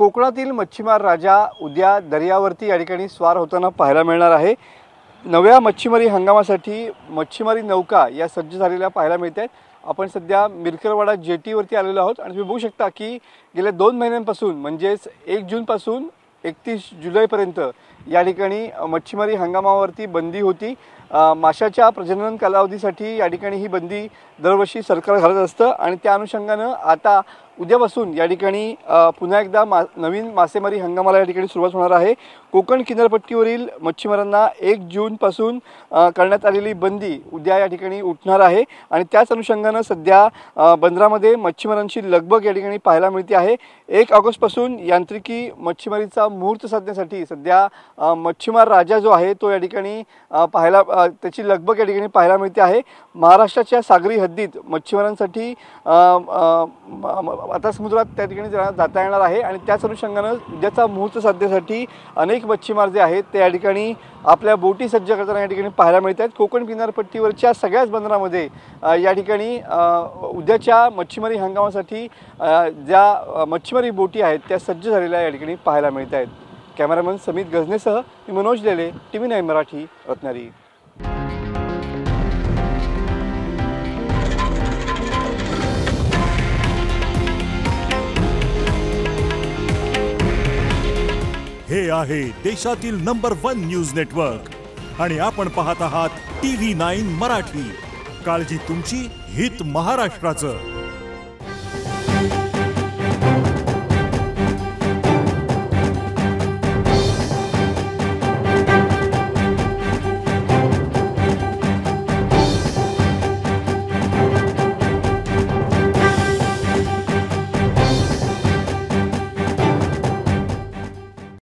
कोकणातील मच्छीमार राजा उद्या दर्यावरती या ठिकाणी स्वार होताना पाहायला मिळणार आहे। नव्या मच्छीमारी हंगामासाठी मच्छीमारी नौका या सज्ज झालेल्या पाहायला मिळतात। आपण सध्या मिरकरवाडा जेटीवरती आलेलो आहोत आणि तुम्ही बघू शकता की गेल्या 2 महिन्यांपासून म्हणजेच 1 जून पासून 31 जुलैपर्यंत या ठिकाणी मच्छीमारी हंगामावरती बंदी होती। माशाच्या प्रजनन कालावधीसाठी या ठिकाणी ही बंदी दरवर्षी सरकार घालत असतं आणि त्या अनुषंगाने आता उद्यापासून या ठिकाणी पुन्हा एकदा नवीन मासेमारी हंगामाला या ठिकाणी सुरुवात होणार आहे। कोकण किनारपट्टीवरील मच्छीमारांना 1 जून पासून करण्यात आलेली बंदी उद्या या ठिकाणी उठणार आहे आणि त्याच अनुषंगाने सध्या बंदरामध्ये मच्छीमारांची लगबग या ठिकाणी पाहायला मिळते आहे। 1 ऑगस्ट पासून यांत्रिकी मच्छीमारीचा मुहूर्त साधण्यासाठी सध्या मच्छीमार राजा जो आहे तो या ठिकाणी पाहायला त्याची लगबग या ठिकाणी पाहायला मिळते आहे। महाराष्ट्राच्या सागरी हद्दीत मच्छीमारांसाठी आता समुद्रात त्या ठिकाणी जाता येणार आहे आणि त्याच अनुषंगाने उद्याचा मुहूर्त साधण्यासाठी अनेक मच्छीमार जे आहेत ते या ठिकाणी आपल्या बोटी सज्ज करताना या ठिकाणी पाहायला मिळतात। कोकण किनारपट्टीवरच्या सगळ्याच बंदरामध्ये या ठिकाणी उद्याच्या मच्छीमारी हंगामासाठी ज्या मच्छीमारी बोटी आहेत त्या सज्ज झालेल्या या ठिकाणी पाहायला मिळत आहेत। कॅमेरामन समित गजनेसह मी मनोज लेले, TV9 मराठी, रत्नागिरी। हे आहे देशातील नंबर 1 न्यूज नेटवर्क आणि आपण पाहत आहात TV9 मराठी। काळजी तुमची, हित महाराष्ट्राचं।